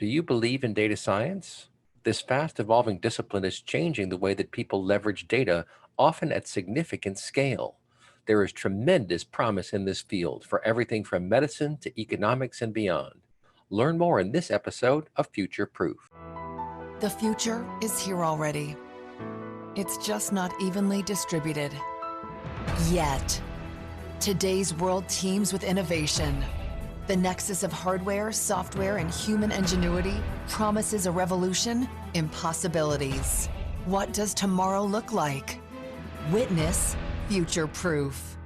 Do you believe in data science? This fast-evolving discipline is changing the way that people leverage data, often at significant scale. There is tremendous promise in this field for everything from medicine to economics and beyond. Learn more in this episode of Future Proof. The future is here already. It's just not evenly distributed. Yet. Today's world teems with innovation. The nexus of hardware, software, and human ingenuity promises a revolution in possibilities. What does tomorrow look like? Witness Future Proof.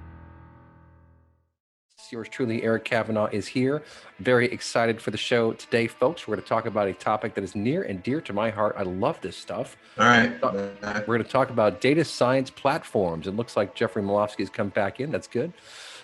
Yours truly, Eric Kavanagh, is here. Very excited for the show today, folks. We're going to talk about a topic that is near and dear to my heart. I love this stuff. All right. We're going to talk about data science platforms. It looks like Jeffrey Malovsky has come back in. That's good.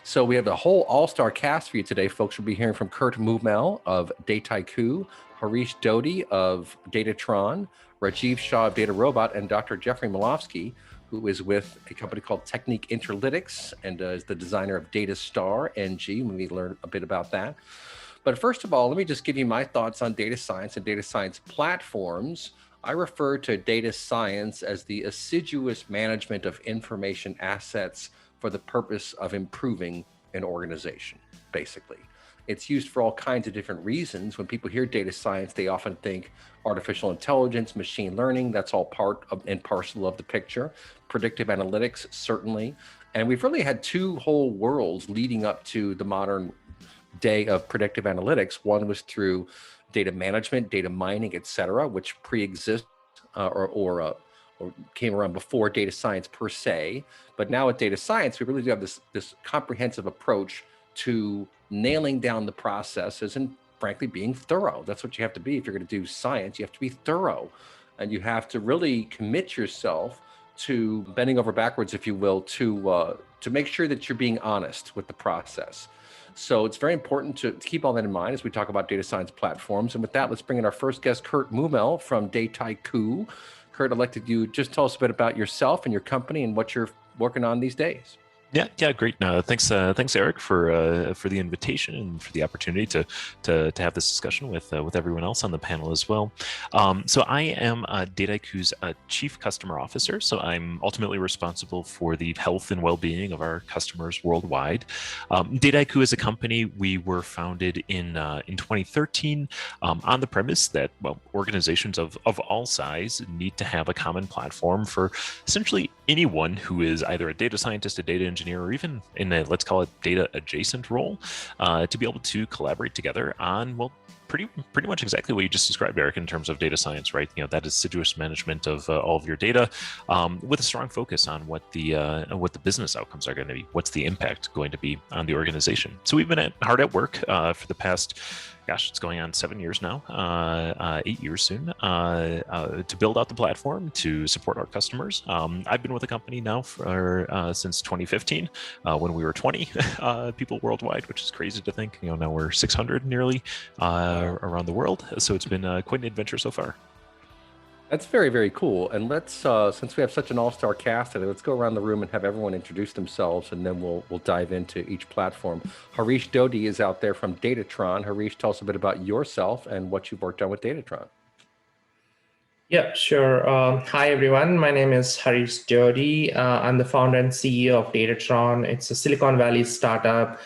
So we have the whole all-star cast for you today, folks. We'll be hearing from Kurt Muehmel of Dataiku, Harish Doddi of Datatron, Rajiv Shah of DataRobot, and Dr. Jeffrey Malovsky, who is with a company called Technique Interlytics and is the designer of DataStarNG. We learn a bit about that. But first of all, let me just give you my thoughts on data science and data science platforms. I refer to data science as the assiduous management of information assets for the purpose of improving an organization, basically. It's used for all kinds of different reasons. When people hear data science, they often think artificial intelligence, machine learning, that's all part of and parcel of the picture. Predictive analytics, certainly. And we've really had two whole worlds leading up to the modern day of predictive analytics. One was through data management, data mining, et cetera, which pre-exist or came around before data science per se. But now with data science, we really do have this comprehensive approach to nailing down the processes and frankly being thorough. That's what you have to be if you're going to do science. You have to be thorough, and you have to really commit yourself to bending over backwards, if you will, to make sure that you're being honest with the process. So it's very important to keep all that in mind as we talk about data science platforms. And with that, let's bring in our first guest, Kurt Muehmel from Dataiku. Kurt, I'd like you just tell us a bit about yourself and your company and what you're working on these days. Yeah, great. Thanks, Eric, for the invitation and for the opportunity to have this discussion with everyone else on the panel as well. So I am Dataiku's Chief Customer Officer. So I'm ultimately responsible for the health and well-being of our customers worldwide. Dataiku is a company we were founded in 2013 on the premise that organizations of all size need to have a common platform for essentially anyone who is either a data scientist, a data engineer, or even in a, let's call it, data adjacent role, to be able to collaborate together on, pretty much exactly what you just described, Eric, in terms of data science, right? That assiduous management of all of your data, with a strong focus on what the business outcomes are going to be, what's the impact going to be on the organization. So we've been hard at work for the past, it's going on 7 years now, 8 years soon, to build out the platform to support our customers. I've been with the company now for since 2015, when we were 20 people worldwide, which is crazy to think. Now we're 600 nearly around the world. So it's been quite an adventure so far. That's very, very cool. And let's, since we have such an all-star cast today, let's go around the room and have everyone introduce themselves, and then we'll dive into each platform. Harish Doddi is out there from Datatron. Harish, tell us a bit about yourself and what you've worked on with Datatron. Yeah, sure. Hi, everyone. My name is Harish Doddi. I'm the founder and CEO of Datatron. It's a Silicon Valley startup.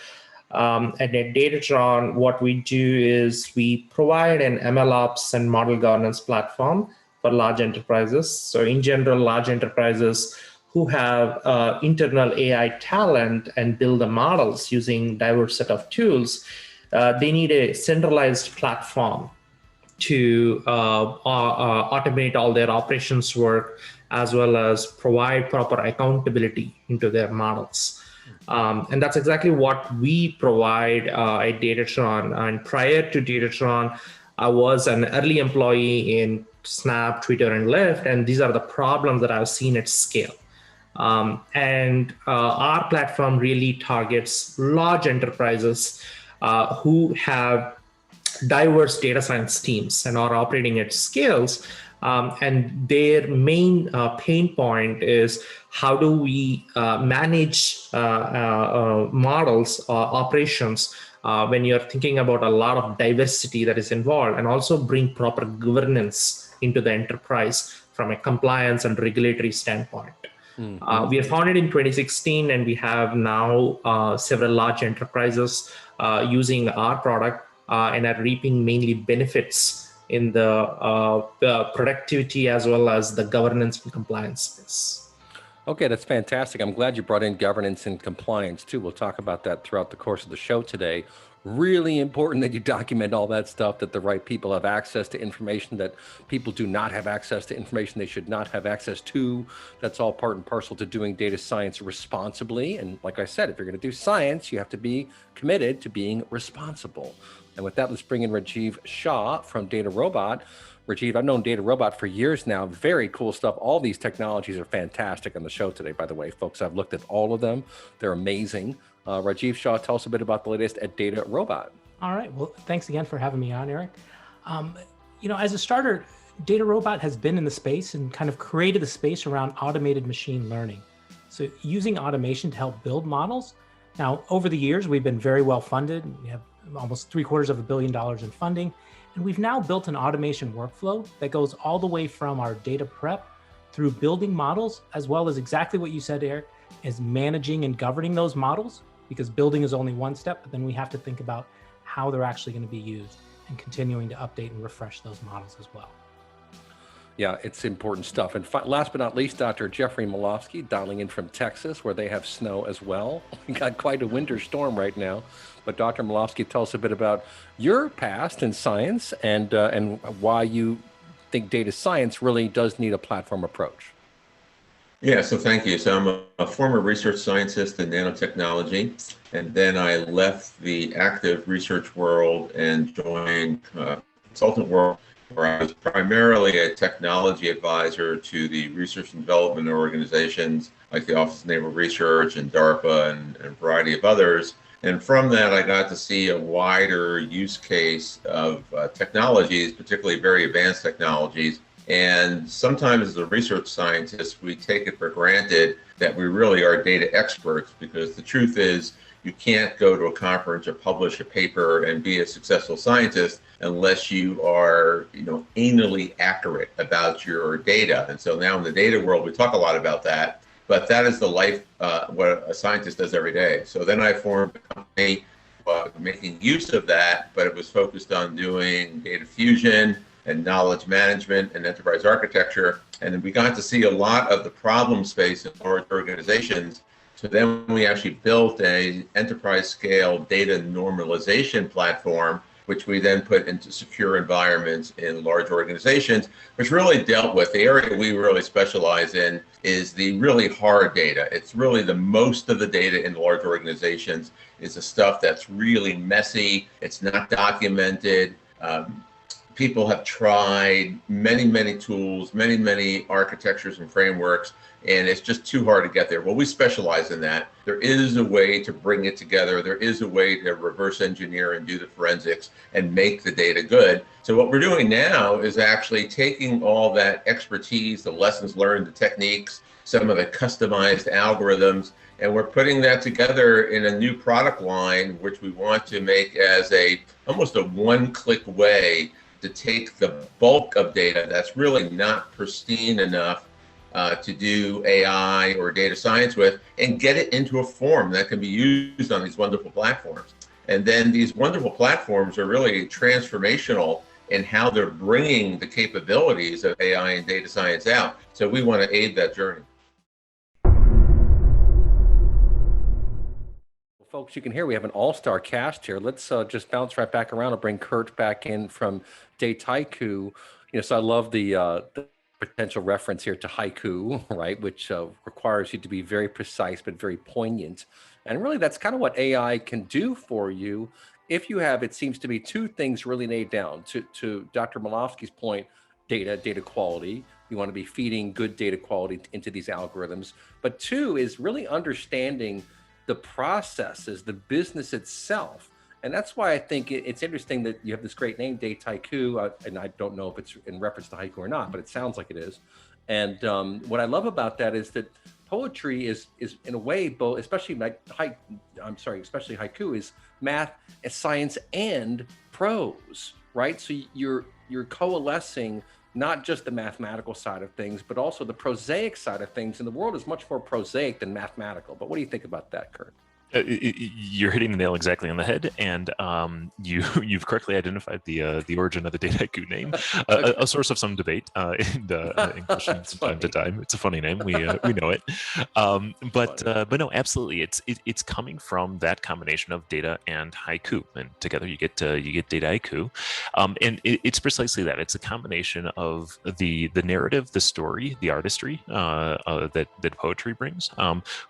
And at Datatron, what we do is we provide an MLOps and model governance platform for large enterprises. So in general, large enterprises who have internal AI talent and build the models using diverse set of tools, they need a centralized platform to automate all their operations work, as well as provide proper accountability into their models. And that's exactly what we provide at Datatron. And prior to Datatron, I was an early employee in Snap, Twitter, and Lyft, and these are the problems that I've seen at scale. And our platform really targets large enterprises who have diverse data science teams and are operating at scales. And their main pain point is how do we manage models, operations when you're thinking about a lot of diversity that is involved, and also bring proper governance into the enterprise from a compliance and regulatory standpoint. We are founded in 2016, and we have now several large enterprises using our product and are reaping mainly benefits in the productivity as well as the governance and compliance space. Okay, that's fantastic. I'm glad you brought in governance and compliance too. We'll talk about that throughout the course of the show today. Really important that you document all that stuff, that the right people have access to information, that people do not have access to information they should not have access to. That's all part and parcel to doing data science responsibly. And like I said, if you're going to do science, you have to be committed to being responsible. And with that, let's bring in Rajiv Shah from DataRobot. Rajiv, I've known DataRobot for years now. Very cool stuff. All these technologies are fantastic on the show today, by the way, folks. I've looked at all of them. They're amazing. Rajiv Shah, tell us a bit about the latest at DataRobot. All right. Well, thanks again for having me on, Eric. As a starter, DataRobot has been in the space and kind of created the space around automated machine learning. So using automation to help build models. Now, over the years, we've been very well funded. We have almost $750 million in funding. And we've now built an automation workflow that goes all the way from our data prep through building models, as well as exactly what you said, Eric, is managing and governing those models, because building is only one step, but then we have to think about how they're actually going to be used and continuing to update and refresh those models as well. Yeah, it's important stuff. And last but not least, Dr. Jeffrey Malovsky, dialing in from Texas, where they have snow as well. We got quite a winter storm right now. But Dr. Malovsky, tell us a bit about your past in science and why you think data science really does need a platform approach. Yeah, so thank you. So I'm a former research scientist in nanotechnology, and then I left the active research world and joined consultant world, where I was primarily a technology advisor to the research and development organizations like the Office of Naval Research and DARPA and a variety of others. And from that, I got to see a wider use case of technologies, particularly very advanced technologies. And sometimes as a research scientist, we take it for granted that we really are data experts, because the truth is you can't go to a conference or publish a paper and be a successful scientist unless you are, anally accurate about your data. And so now in the data world, we talk a lot about that, but that is the life, what a scientist does every day. So then I formed a company making use of that, but it was focused on doing data fusion and knowledge management and enterprise architecture. And then we got to see a lot of the problem space in large organizations. So then we actually built an enterprise scale data normalization platform, which we then put into secure environments in large organizations, which really dealt with the area we really specialize in is the really hard data. It's really the most of the data in large organizations is the stuff that's really messy. It's not documented. People have tried many tools, many architectures and frameworks, and it's just too hard to get there. Well, we specialize in that. There is a way to bring it together. There is a way to reverse engineer and do the forensics and make the data good. So what we're doing now is actually taking all that expertise, the lessons learned, the techniques, some of the customized algorithms, and we're putting that together in a new product line, which we want to make as almost a one-click way to take the bulk of data that's really not pristine enough to do AI or data science with, and get it into a form that can be used on these wonderful platforms. And then these wonderful platforms are really transformational in how they're bringing the capabilities of AI and data science out. So we want to aid that journey. Folks, you can hear we have an all-star cast here. Let's just bounce right back around and bring Kurt back in from Dataiku. So I love the potential reference here to haiku, right, which requires you to be very precise but very poignant. And really, that's kind of what AI can do for you if you have, it seems to be, two things really laid down. To Dr. Malovsky's point, data quality. You want to be feeding good data quality into these algorithms. But two is really understanding the processes, the business itself. And that's why I think it's interesting that you have this great name, Dataiku, and I don't know if it's in reference to haiku or not, but it sounds like it is. And what I love about that is that poetry is in a way both, especially haiku, is math, science, and prose, right? So you're coalescing not just the mathematical side of things, but also the prosaic side of things. And the world is much more prosaic than mathematical. But what do you think about that, Kurt? You're hitting the nail exactly on the head, and you've correctly identified the origin of the Dataiku name, a source of some debate in English from time to time. It's a funny name, we know it, but no, absolutely, it's coming from that combination of data and haiku, and together you get Dataiku, and it's precisely that. It's a combination of the narrative, the story, the artistry that poetry brings,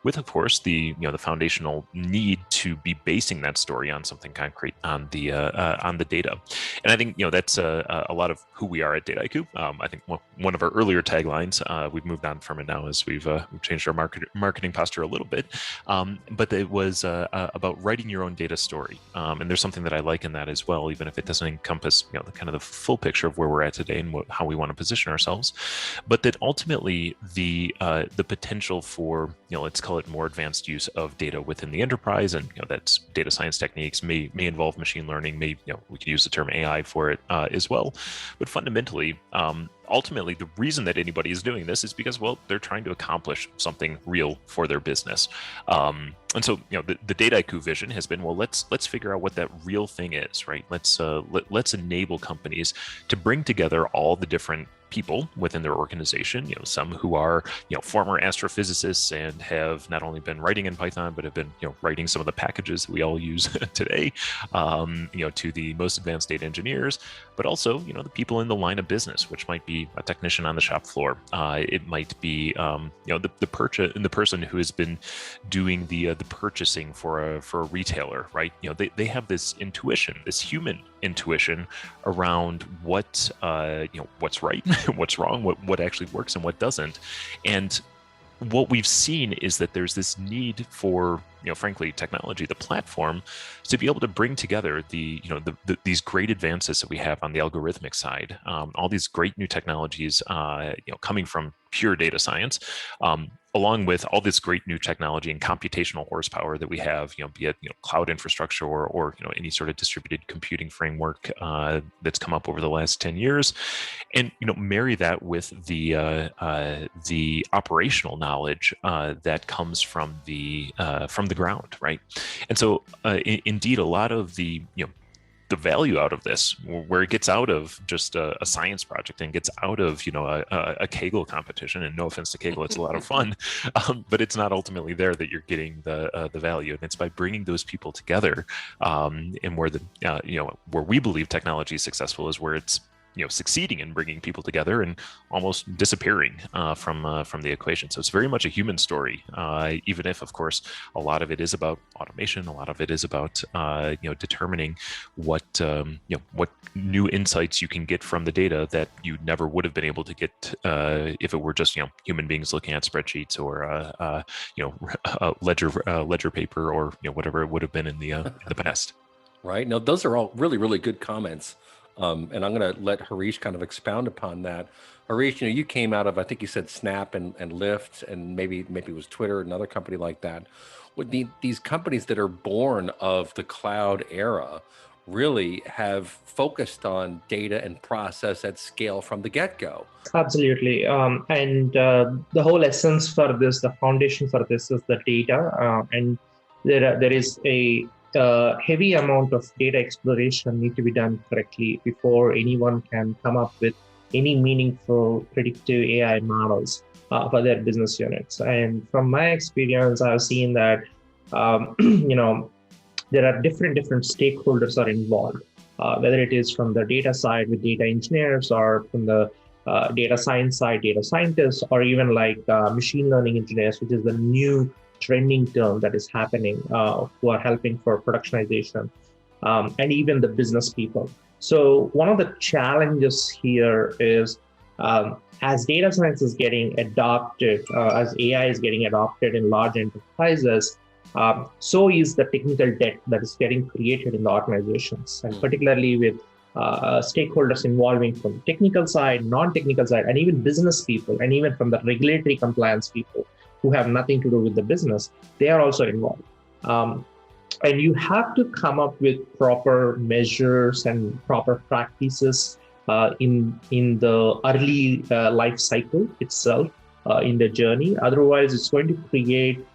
with of course the foundational need to be basing that story on something concrete, on the data. And I think that's a lot of who we are at Dataiku. I think one of our earlier taglines, we've moved on from it now as we've changed our marketing posture a little bit, but it was about writing your own data story. And there's something that I like in that as well, even if it doesn't encompass the kind of the full picture of where we're at today and how we want to position ourselves, but that ultimately the potential for let's call it more advanced use of data within the enterprise, and that's data science techniques, may involve machine learning, we could use the term AI for it as well, but fundamentally ultimately the reason that anybody is doing this is because they're trying to accomplish something real for their business, and so the Dataiku vision has been, let's figure out what that real thing is, right? Let's enable companies to bring together all the different people within their organization, some who are former astrophysicists and have not only been writing in Python but have been writing some of the packages that we all use today, to the most advanced data engineers, but also the people in the line of business, which might be a technician on the shop floor, it might be the person who has been doing the purchasing for a retailer, right? They have this intuition, this human intuition around what's right, what's wrong, what actually works and what doesn't. And what we've seen is that there's this need for, frankly, technology, the platform, to be able to bring together these great advances that we have on the algorithmic side, all these great new technologies, coming from pure data science, along with all this great new technology and computational horsepower that we have, be it cloud infrastructure or any sort of distributed computing framework that's come up over the last 10 years, and marry that with the operational knowledge that comes from the ground, right? And so indeed, a lot of the value out of this, where it gets out of just a science project and gets out of a Kaggle competition, and no offense to Kaggle, it's a lot of fun, but it's not ultimately there that you're getting the value, and it's by bringing those people together, and where where we believe technology is successful is where it's succeeding in bringing people together and almost disappearing from the equation. So it's very much a human story, even if, of course, a lot of it is about automation. A lot of it is about determining what new insights you can get from the data that you never would have been able to get if it were just human beings looking at spreadsheets or a ledger paper or whatever it would have been in the past. Right. No, those are all really, really good comments. And I'm going to let Harish kind of expound upon that. Harish, you came out of, I think you said Snap and Lyft, and maybe it was Twitter, another company like that. These companies that are born of the cloud era really have focused on data and process at scale from the get-go. Absolutely. And the whole essence for this, the foundation for this is the data. And there is a heavy amount of data exploration need to be done correctly before anyone can come up with any meaningful predictive AI models for their business units. And from my experience, I've seen that there are different stakeholders are involved, whether it is from the data side with data engineers, or from the data science side, data scientists, or even like machine learning engineers, which is the new trending term that is happening, who are helping for productionization, and even the business people. So one of the challenges here is, as data science is getting adopted, as AI is getting adopted in large enterprises, so is the technical debt that is getting created in the organizations, and particularly with stakeholders involving from the technical side, non-technical side, and even business people, and even from the regulatory compliance people who have nothing to do with the business, they are also involved. And you have to come up with proper measures and proper practices in the early life cycle itself, in the journey. Otherwise, it's going to create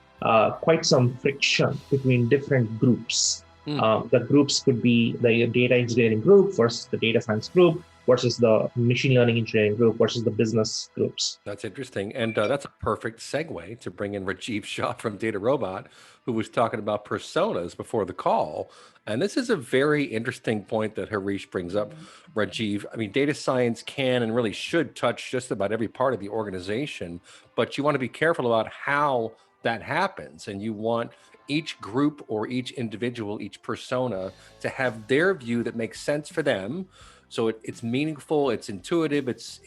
quite some friction between different groups. The groups could be the data engineering group versus the data science group versus the machine learning engineering group versus the business groups. That's interesting. And that's a perfect segue to bring in Rajiv Shah from DataRobot, who was talking about personas before the call. And this is a very interesting point that Harish brings up, Rajiv. I mean, data science can and really should touch just about every part of the organization, but you want to be careful about how that happens. And you want each group or each individual, each persona to have their view that makes sense for them. So it's meaningful, it's intuitive, it's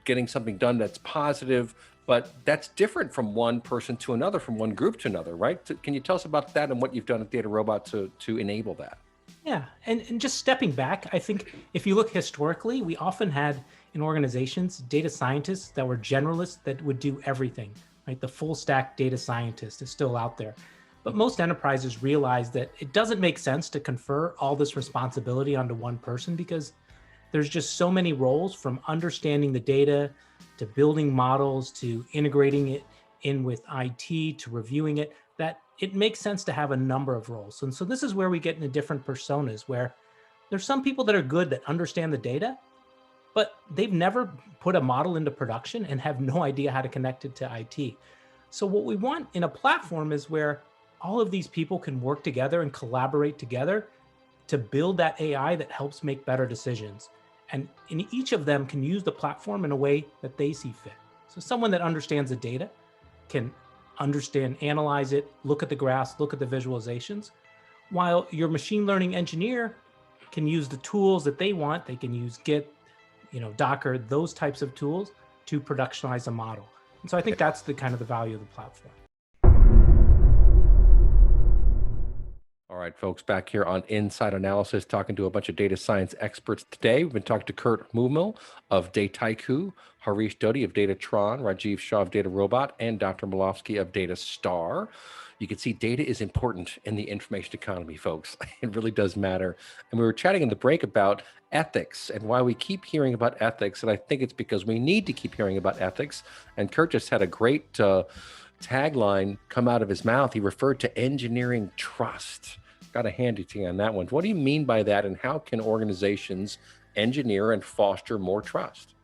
getting something done that's positive, but that's different from one person to another, from one group to another, right? Can you tell us about that and what you've done at DataRobot to enable that? Yeah, and just stepping back, I think if you look historically, we often had in organizations data scientists that were generalists that would do everything, right? The full stack data scientist is still out there. But most enterprises realize that it doesn't make sense to confer all this responsibility onto one person because there's just so many roles, from understanding the data to building models to integrating it in with IT to reviewing it, that it makes sense to have a number of roles. And so this is where we get into different personas, where there's some people that are good that understand the data, but they've never put a model into production and have no idea how to connect it to IT. So what we want in a platform is where all of these people can work together and collaborate together to build that AI that helps make better decisions. And each of them can use the platform in a way that they see fit. So someone that understands the data can understand, analyze it, look at the graphs, look at the visualizations, while your machine learning engineer can use the tools that they want. They can use Git, Docker, those types of tools to productionize a model. And so I think that's the kind of the value of the platform. All right, folks, back here on Inside Analysis, talking to a bunch of data science experts today. We've been talking to Kurt Muehmel of Dataiku, Harish Doddi of Datatron, Rajiv Shah of DataRobot, and Dr. Malafsky of DataStar. You can see data is important in the information economy, folks. It really does matter. And we were chatting in the break about ethics and why we keep hearing about ethics. And I think it's because we need to keep hearing about ethics. And Kurt just had a great tagline come out of his mouth. He referred to engineering trust. Got a handy thing on that one. What do you mean by that, and how can organizations engineer and foster more trust?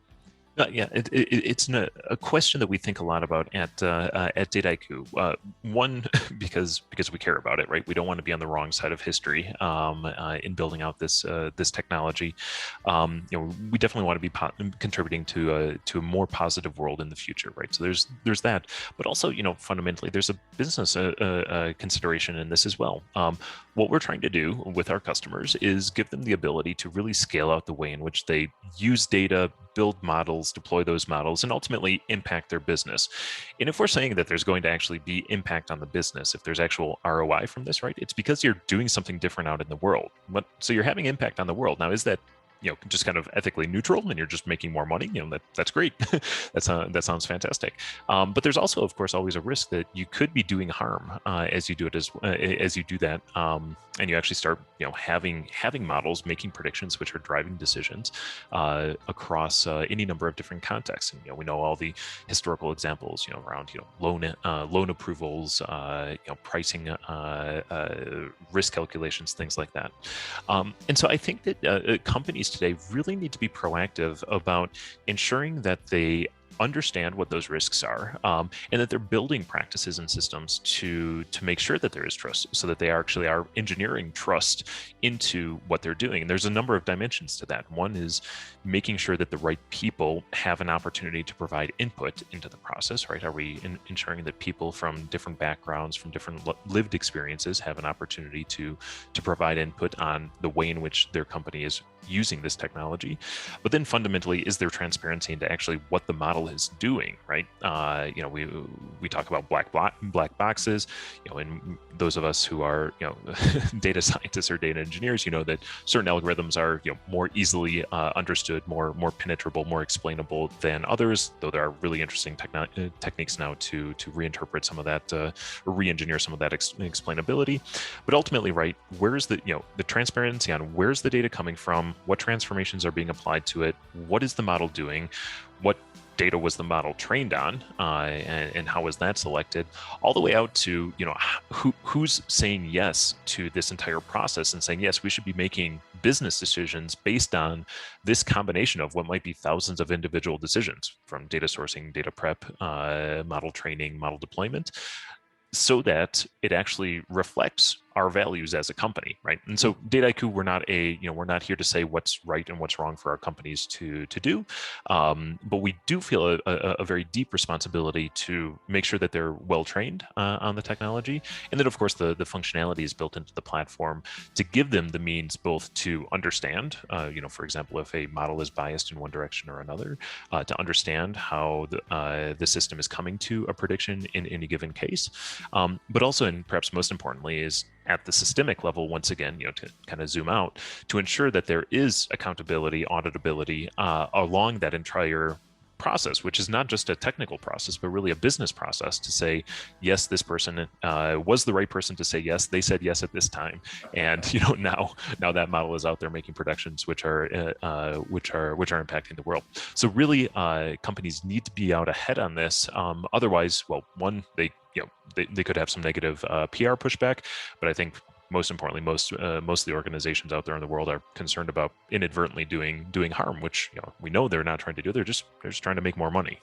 Yeah, it's a question that we think a lot about at Dataiku. One, because we care about it, right? We don't want to be on the wrong side of history in building out this technology. We definitely want to be contributing to a more positive world in the future, right? So there's that, but also fundamentally there's a business consideration in this as well. What we're trying to do with our customers is give them the ability to really scale out the way in which they use data, build models, deploy those models, and ultimately impact their business. And if we're saying that there's going to actually be impact on the business, if there's actual ROI from this, right, it's because you're doing something different out in the world. So you're having impact on the world. Now, is that just kind of ethically neutral and you're just making more money? That's great. That sounds fantastic. But there's also, of course, always a risk that you could be doing harm as you do it, as you do that, and you actually start having models making predictions which are driving decisions across any number of different contexts. And we know all the historical examples around loan approvals, pricing, risk calculations, things like that. And so I think that companies today really need to be proactive about ensuring that they understand what those risks are, and that they're building practices and systems to make sure that there is trust, so that they actually are engineering trust into what they're doing. And there's a number of dimensions to that. One is making sure that the right people have an opportunity to provide input into the process, right? Are we ensuring that people from different backgrounds, from different lived experiences, have an opportunity to provide input on the way in which their company is using this technology? But then fundamentally, is there transparency into actually what the model model is doing, right? You know, we talk about black boxes, you know, and those of us who are, you know, data scientists or data engineers, you know, that certain algorithms are, you know, more easily understood, more penetrable, more explainable than others, though there are really interesting techniques now to reinterpret some of that, or re-engineer some of that explainability. But ultimately, right, where's the, you know, the transparency on where's the data coming from, what transformations are being applied to it, what is the model doing, what data was the model trained on, and how was that selected, all the way out to, you know, who's saying yes to this entire process and saying, yes, we should be making business decisions based on this combination of what might be thousands of individual decisions, from data sourcing, data prep, model training, model deployment, so that it actually reflects our values as a company, right? And so Dataiku, we're not here to say what's right and what's wrong for our companies to do, but we do feel a very deep responsibility to make sure that they're well trained on the technology, and that of course the functionality is built into the platform to give them the means both to understand, you know, for example, if a model is biased in one direction or another, to understand how the system is coming to a prediction in any given case, but also, and perhaps most importantly, is at the systemic level, once again, you know, to kind of zoom out, to ensure that there is accountability, auditability along that entire process, which is not just a technical process, but really a business process, to say, yes, this person was the right person to say yes. They said yes at this time, and you know, now that model is out there making predictions which are impacting the world. So really, companies need to be out ahead on this. Otherwise, well, one, they could have some negative PR pushback, but I think most importantly, most of the organizations out there in the world are concerned about inadvertently doing harm, which, you know, we know they're not trying to do. They're just trying to make more money.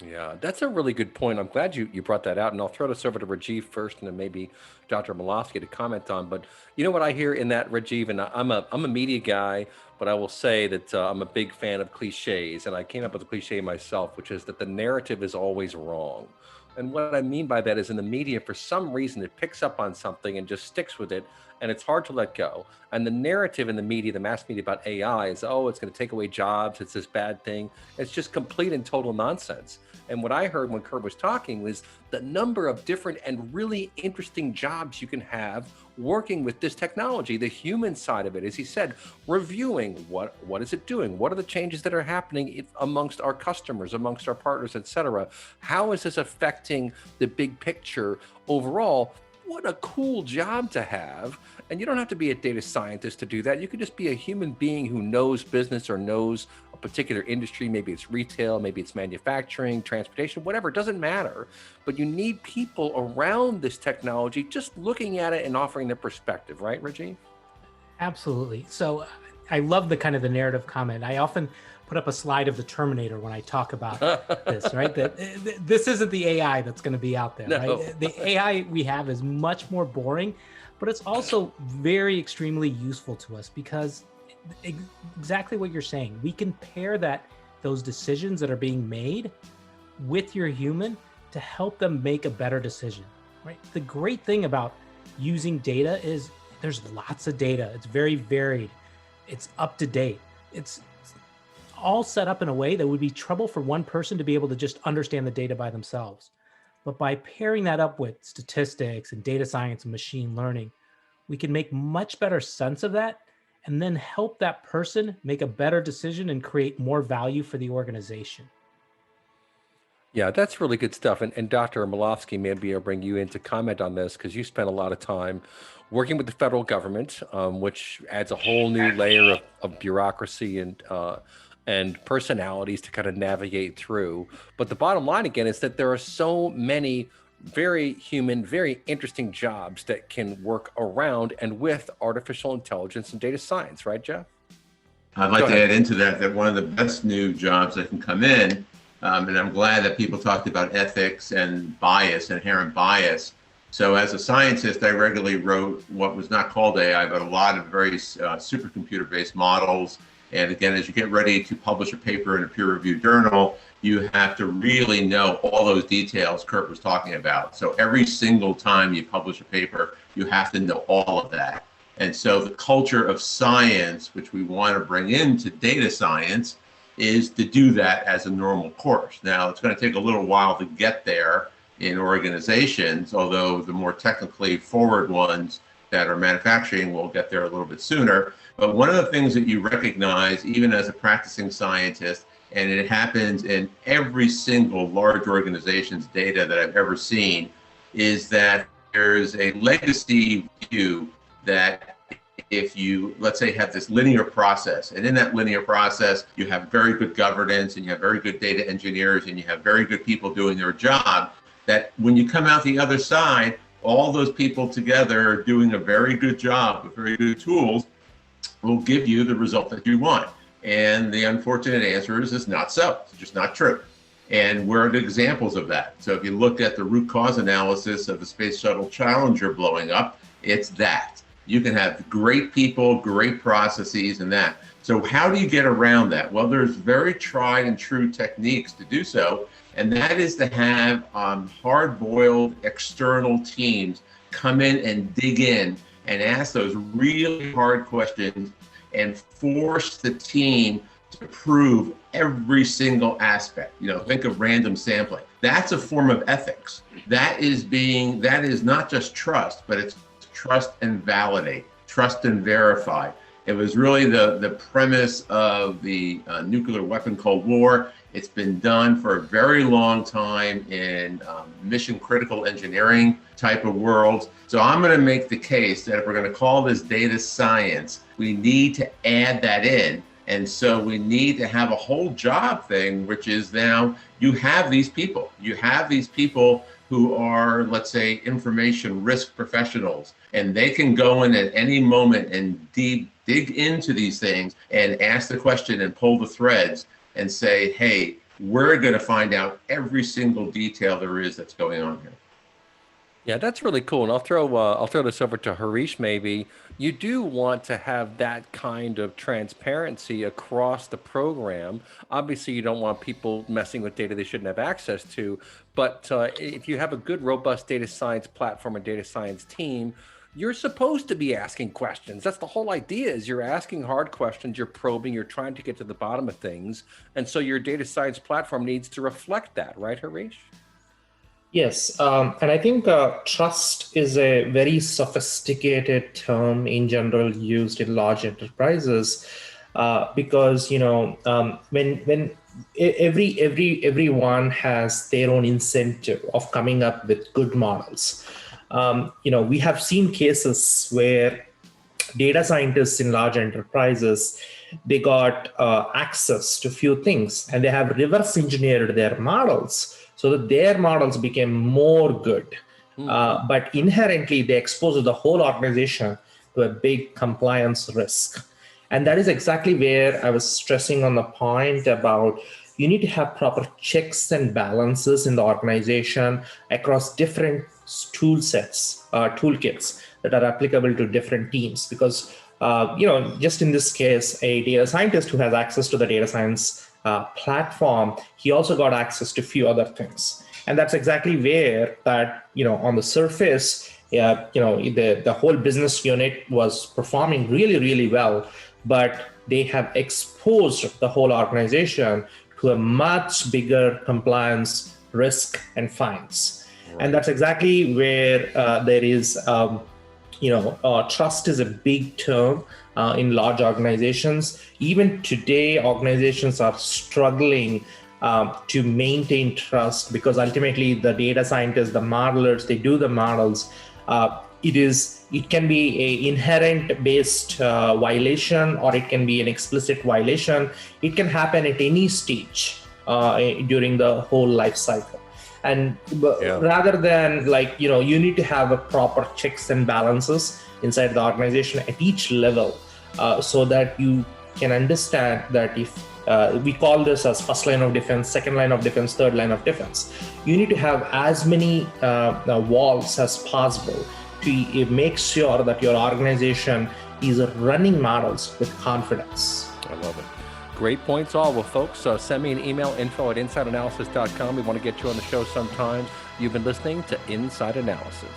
Yeah, that's a really good point. I'm glad you brought that out, and I'll throw this over to Rajiv first, and then maybe Dr. Malafsky to comment on. But you know what I hear in that, Rajiv, and I'm a media guy, but I will say that I'm a big fan of cliches, and I came up with a cliche myself, which is that the narrative is always wrong. And what I mean by that is, in the media, for some reason, it picks up on something and just sticks with it, and it's hard to let go. And the narrative in the media, the mass media about AI is, oh, it's going to take away jobs, it's this bad thing. It's just complete and total nonsense. And what I heard when Kurt was talking was the number of different and really interesting jobs you can have working with this technology, the human side of it, as he said, reviewing what is it doing? What are the changes that are happening amongst our customers, amongst our partners, et cetera? How is this affecting the big picture overall? What a cool job to have. And you don't have to be a data scientist to do that. You could just be a human being who knows business or knows a particular industry. Maybe it's retail, maybe it's manufacturing, transportation, whatever, it doesn't matter. But you need people around this technology just looking at it and offering their perspective, right, Rajiv? Absolutely. So I love the kind of the narrative comment. I often put up a slide of the Terminator when I talk about this, right? That this isn't the AI that's going to be out there, No. right? The AI we have is much more boring, but it's also very extremely useful to us, because exactly what you're saying, we can pair those decisions that are being made with your human to help them make a better decision, right? The great thing about using data is there's lots of data. It's very varied. It's up to date. It's all set up in a way that would be trouble for one person to be able to just understand the data by themselves. But by pairing that up with statistics and data science and machine learning, we can make much better sense of that, and then help that person make a better decision and create more value for the organization. Yeah, that's really good stuff. And Dr. Malafsky, maybe I'll bring you in to comment on this, because you spent a lot of time working with the federal government, which adds a whole new layer of bureaucracy and personalities to kind of navigate through. But the bottom line, again, is that there are so many very human, very interesting jobs that can work around and with artificial intelligence and data science, right, Jeff? I'd like to add into that one of the best new jobs that can come in, and I'm glad that people talked about ethics and bias, inherent bias. So as a scientist, I regularly wrote what was not called AI, but a lot of very supercomputer-based models. And again, as you get ready to publish a paper in a peer-reviewed journal, you have to really know all those details Kurt was talking about. So every single time you publish a paper, you have to know all of that. And so the culture of science, which we want to bring into data science, is to do that as a normal course. Now, it's going to take a little while to get there in organizations, although the more technically forward ones that are manufacturing will get there a little bit sooner. But one of the things that you recognize, even as a practicing scientist, and it happens in every single large organization's data that I've ever seen, is that there's a legacy view that if you, let's say, have this linear process, and in that linear process, you have very good governance, and you have very good data engineers, and you have very good people doing their job, that when you come out the other side, all those people together doing a very good job with very good tools will give you the result that you want. And the unfortunate answer is it's not so. It's just not true. And we're the examples of that. So if you look at the root cause analysis of the Space Shuttle Challenger blowing up, it's that. You can have great people, great processes, and that. So how do you get around that? Well, there's very tried and true techniques to do so, and that is to have hard-boiled external teams come in and dig in and ask those really hard questions and force the team to prove every single aspect. You know, think of random sampling. That's a form of ethics. That is not just trust, but it's trust and validate, trust and verify. It was really the premise of the nuclear weapon Cold War. It's been done for a very long time in mission critical engineering type of worlds. So I'm going to make the case that if we're going to call this data science, we need to add that in. And so we need to have a whole job thing, which is now you have these people. You have these people who are, let's say, information risk professionals, and they can go in at any moment and dig into these things and ask the question and pull the threads and say, hey, we're going to find out every single detail there is that's going on here. Yeah, that's really cool. And I'll throw this over to Harish maybe. You do want to have that kind of transparency across the program. Obviously, you don't want people messing with data they shouldn't have access to. But if you have a good, robust data science platform and data science team, you're supposed to be asking questions. That's the whole idea, is you're asking hard questions, you're probing, you're trying to get to the bottom of things. And so your data science platform needs to reflect that, right, Harish? Yes, and I think trust is a very sophisticated term in general used in large enterprises because when everyone has their own incentive of coming up with good models. We have seen cases where data scientists in large enterprises, they got access to few things and they have reverse engineered their models so that their models became more good. But inherently, they expose the whole organization to a big compliance risk. And that is exactly where I was stressing on the point about you need to have proper checks and balances in the organization across different tool sets, toolkits that are applicable to different teams. Because, just in this case, a data scientist who has access to the data science platform, he also got access to a few other things. And that's exactly where that, on the surface, the whole business unit was performing really, really well, but they have exposed the whole organization to a much bigger compliance risk and fines. Right. And that's exactly where there is, trust is a big term in large organizations. Even today, organizations are struggling to maintain trust because ultimately the data scientists, the modelers, they do the models. It can be an inherent based violation, or it can be an explicit violation. It can happen at any stage during the whole life cycle. And rather than you need to have a proper checks and balances inside the organization at each level so that you can understand that if we call this as first line of defense, second line of defense, third line of defense, you need to have as many walls as possible to make sure that your organization is running models with confidence. I love it. Great points all. Well, folks, send me an email, info@insideanalysis.com. We want to get you on the show sometime. You've been listening to Inside Analysis.